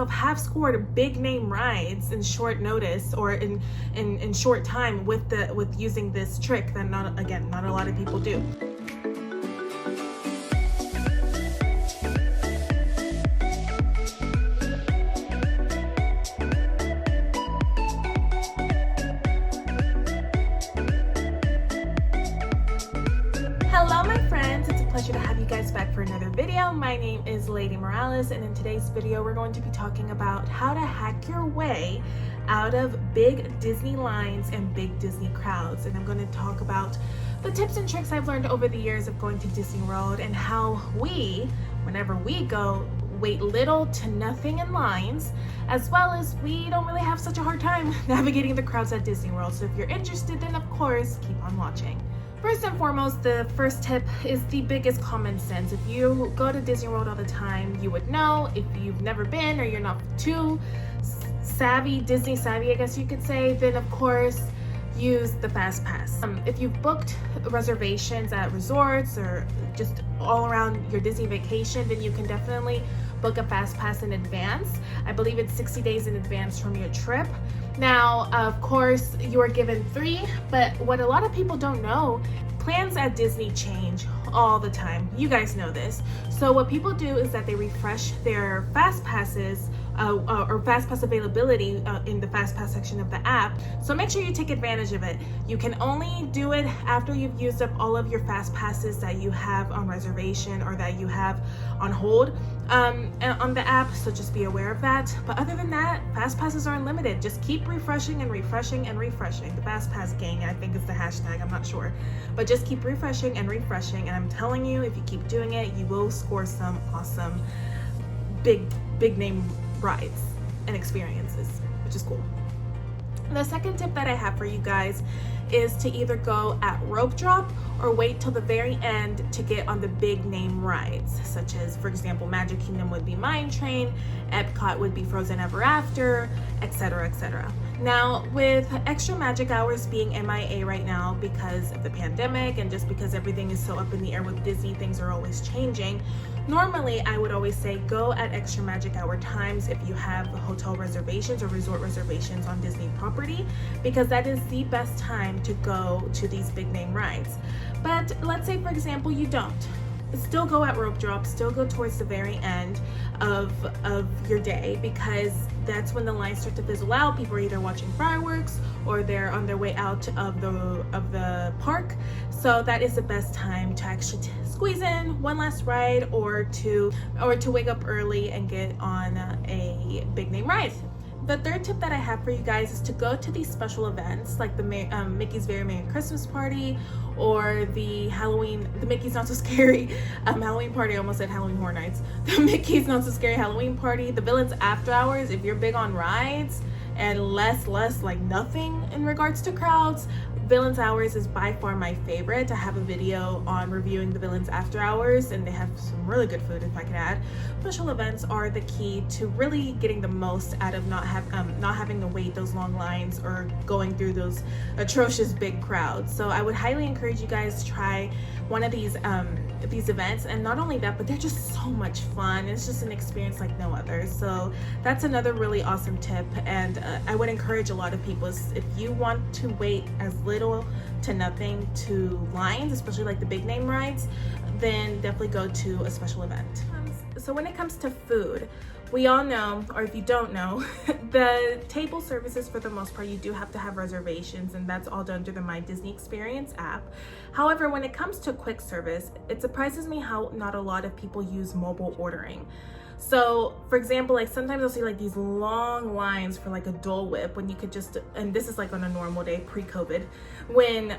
myself have scored big name rides in short notice or in short time with using this trick that not a lot of people do. Hello my friends, it's a pleasure to have you guys back for another video. My name is Lady Morales, and in today's video we're going to be talking about how to hack your way out of big Disney lines and big Disney crowds. And I'm going to talk about the tips and tricks I've learned over the years of going to Disney World and how we, whenever we go, wait little to nothing in lines, as well as we don't really have such a hard time navigating the crowds at Disney World. So if you're interested, then of course keep on watching. First and foremost, the first tip is the biggest common sense. If you go to Disney World all the time, you would know. If you've never been or you're not too savvy, Disney savvy I guess you could say, then of course use the Fastpass. If you've booked reservations at resorts or just all around your Disney vacation, then you can definitely book a Fastpass in advance. I believe it's 60 days in advance from your trip. Now, of course, you are given 3, but what a lot of people don't know, plans at Disney change all the time. You guys know this. So what people do is that they refresh their Fastpasses or Fastpass availability in the Fastpass section of the app. So make sure you take advantage of it. You can only do it after you've used up all of your Fastpasses that you have on reservation or that you have on hold on the app, so just be aware of that. But other than that, Fastpasses are unlimited. Just keep refreshing and refreshing and refreshing. The Fastpass gang, I think is the hashtag, I'm not sure. But just keep refreshing and refreshing, and I'm telling you, if you keep doing it, you will score some awesome big name rides and experiences, which is cool. The second tip that I have for you guys is to either go at rope drop or wait till the very end to get on the big name rides, such as, for example, Magic Kingdom would be Mine Train, Epcot would be Frozen Ever After, etc., etc. Now, with extra magic hours being MIA right now because of the pandemic and just because everything is so up in the air with Disney, things are always changing. Normally, I would always say go at extra magic hour times if you have hotel reservations or resort reservations on Disney property, because that is the best time to go to these big name rides. But let's say, for example, you don't. Still go at rope drop, still go towards the very end of your day, because that's when the lines start to fizzle out. People are either watching fireworks or they're on their way out of the park. So that is the best time to actually squeeze in one last ride or to wake up early and get on a big name ride. The third tip that I have for you guys is to go to these special events like the Mickey's Very Merry Christmas Party or the Mickey's Not So Scary Halloween Party. I almost said Halloween Horror Nights. The Mickey's Not So Scary Halloween Party, the Villains After Hours. If you're big on rides and less like nothing in regards to crowds, Villains Hours is by far my favorite. I have a video on reviewing the Villains After Hours, and they have some really good food, if I can add. Special events are the key to really getting the most out of not having to wait those long lines or going through those atrocious big crowds. So I would highly encourage you guys to try one of these events. And not only that, but they're just so much fun. It's just an experience like no other. So that's another really awesome tip, and I would encourage a lot of people, if you want to wait as little to nothing to lines, especially like the big name rides, then definitely go to a special event. So when it comes to food, we all know, or if you don't know, the table services, for the most part, you do have to have reservations, and that's all done through the My Disney Experience app. However, when it comes to quick service, it surprises me how not a lot of people use mobile ordering. So for example, like sometimes I'll see like these long lines for like a Dole Whip when you could just, and this is like on a normal day pre-COVID, when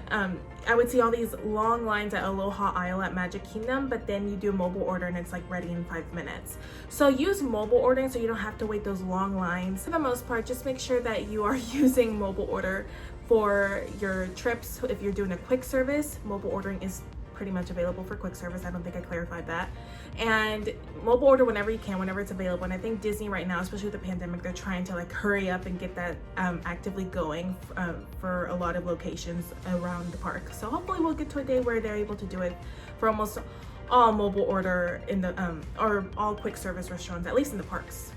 I would see all these long lines at Aloha Isle at Magic Kingdom, but then you do a mobile order and it's like ready in 5 minutes. So use mobile ordering so you don't have to wait those long lines. For the most part, just make sure that you are using mobile order for your trips. If you're doing a quick service, mobile ordering is pretty much available for quick service. I don't think I clarified that. And mobile order whenever you can, whenever it's available. And I think Disney right now, especially with the pandemic, they're trying to like hurry up and get that actively going for a lot of locations around the park. So hopefully we'll get to a day where they're able to do it for almost all mobile order in the or all quick service restaurants, at least in the parks.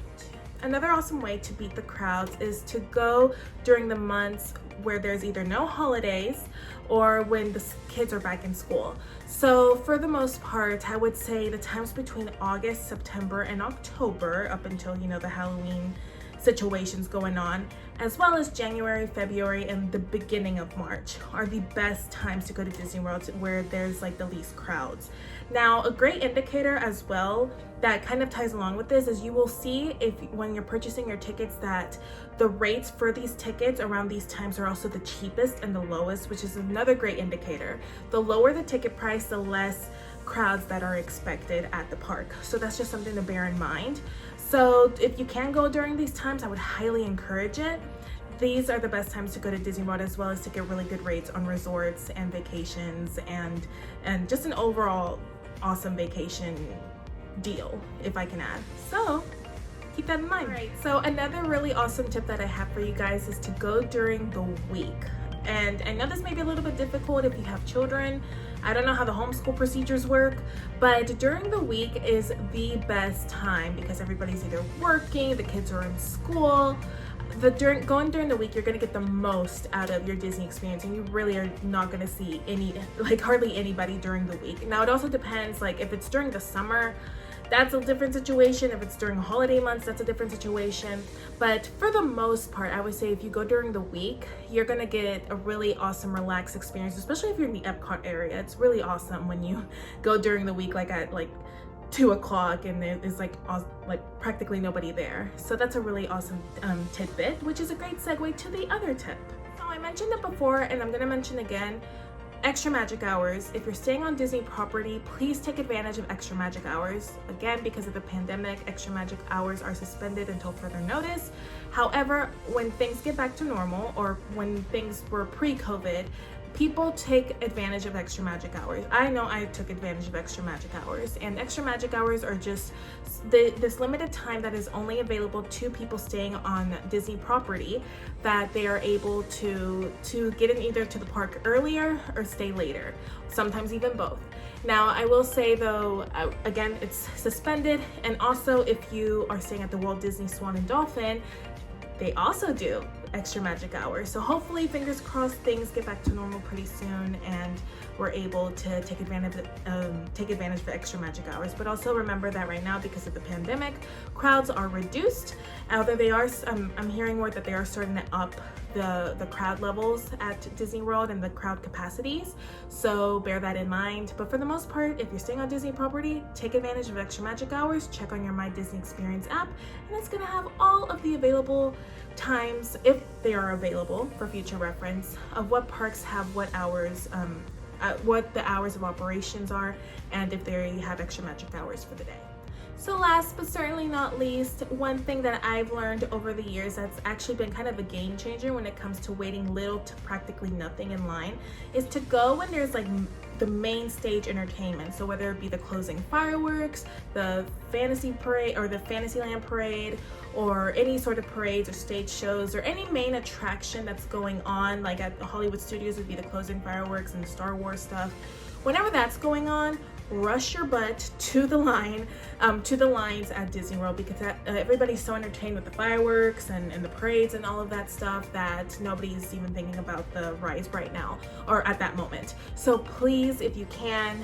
another awesome way to beat the crowds is to go during the months where there's either no holidays or when the kids are back in school. So for the most part, I would say the times between August, September, and October, up until, you know, the Halloween situations going on, as well as January, February, and the beginning of March are the best times to go to Disney World, where there's like the least crowds. Now, a great indicator as well that kind of ties along with this is you will see when you're purchasing your tickets that the rates for these tickets around these times are also the cheapest and the lowest, which is another great indicator. The lower the ticket price, the less crowds that are expected at the park. So that's just something to bear in mind. So if you can go during these times, I would highly encourage it. These are the best times to go to Disney World, as well as to get really good rates on resorts and vacations and just an overall awesome vacation deal, if I can add. So keep that in mind. All right, so another really awesome tip that I have for you guys is to go during the week. And I know this may be a little bit difficult if you have children. I don't know how the homeschool procedures work, but during the week is the best time because everybody's either working, the kids are in school. Going during the week, you're gonna get the most out of your Disney experience, and you really are not gonna see hardly anybody during the week. Now, it also depends, like if it's during the summer, that's a different situation. If it's during holiday months, that's a different situation. But for the most part, I would say if you go during the week, you're gonna get a really awesome, relaxed experience, especially if you're in the Epcot area. It's really awesome when you go during the week, like at 2 o'clock, and there's like practically nobody there. So that's a really awesome tidbit, which is a great segue to the other tip. So I mentioned it before, and I'm gonna mention again, extra magic hours. If you're staying on Disney property, please take advantage of extra magic hours. Again, because of the pandemic, extra magic hours are suspended until further notice. However, when things get back to normal, or when things were pre-COVID, people take advantage of extra magic hours. I know I took advantage of extra magic hours, and extra magic hours are just this limited time that is only available to people staying on Disney property, that they are able to get in either to the park earlier or stay later, sometimes even both. Now, I will say though, again, it's suspended, and also if you are staying at the Walt Disney Swan and Dolphin, they also do extra magic hours. So hopefully, fingers crossed, things get back to normal pretty soon and we're able to take advantage of the extra magic hours. But also remember that right now, because of the pandemic, crowds are reduced. Although they are, I'm hearing word that they are starting to up the crowd levels at Disney World and the crowd capacities. So bear that in mind. But for the most part, if you're staying on Disney property, take advantage of extra magic hours. Check on your My Disney Experience app, and it's gonna have all of the available times, if they are available for future reference, of what parks have what hours, what the hours of operations are, and if they have extra magic hours for the day. So last but certainly not least, one thing that I've learned over the years that's actually been kind of a game changer when it comes to waiting little to practically nothing in line is to go when there's like the main stage entertainment. So whether it be the closing fireworks, the fantasy parade or the Fantasyland parade, or any sort of parades or stage shows, or any main attraction that's going on, like at the Hollywood Studios would be the closing fireworks and Star Wars stuff. Whenever that's going on, rush your butt to the lines at Disney World, because everybody's so entertained with the fireworks and the parades and all of that stuff that nobody's even thinking about the rides right now or at that moment. So please, if you can,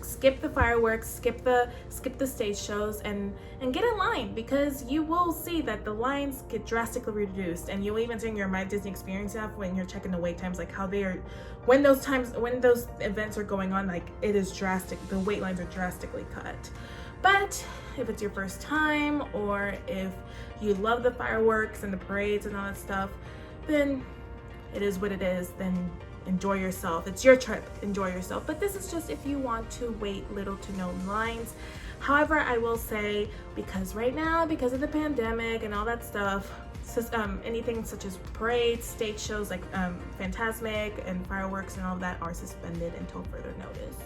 skip the fireworks, skip the stage shows, and get in line, because you will see that the lines get drastically reduced. And you'll even see in your My Disney Experience app when you're checking the wait times, like how they are, when those events are going on, like it is drastic, the wait lines are drastically cut. But if it's your first time, or if you love the fireworks and the parades and all that stuff, then it is what it is. Then enjoy yourself. It's your trip. Enjoy yourself. But this is just if you want to wait little to no lines. However, I will say, because right now, because of the pandemic and all that stuff, anything such as parades, stage shows like Fantasmic and fireworks and all of that are suspended until further notice.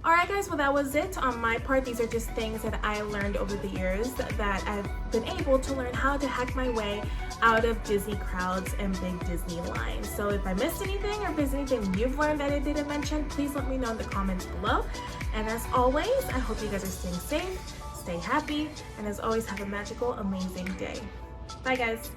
Alright guys, well that was it on my part. These are just things that I learned over the years that I've been able to learn how to hack my way out of Disney crowds and big Disney lines. So if I missed anything, or if there's anything you've learned that I didn't mention, please let me know in the comments below. And as always, I hope you guys are staying safe, stay happy, and as always, have a magical, amazing day. Bye guys.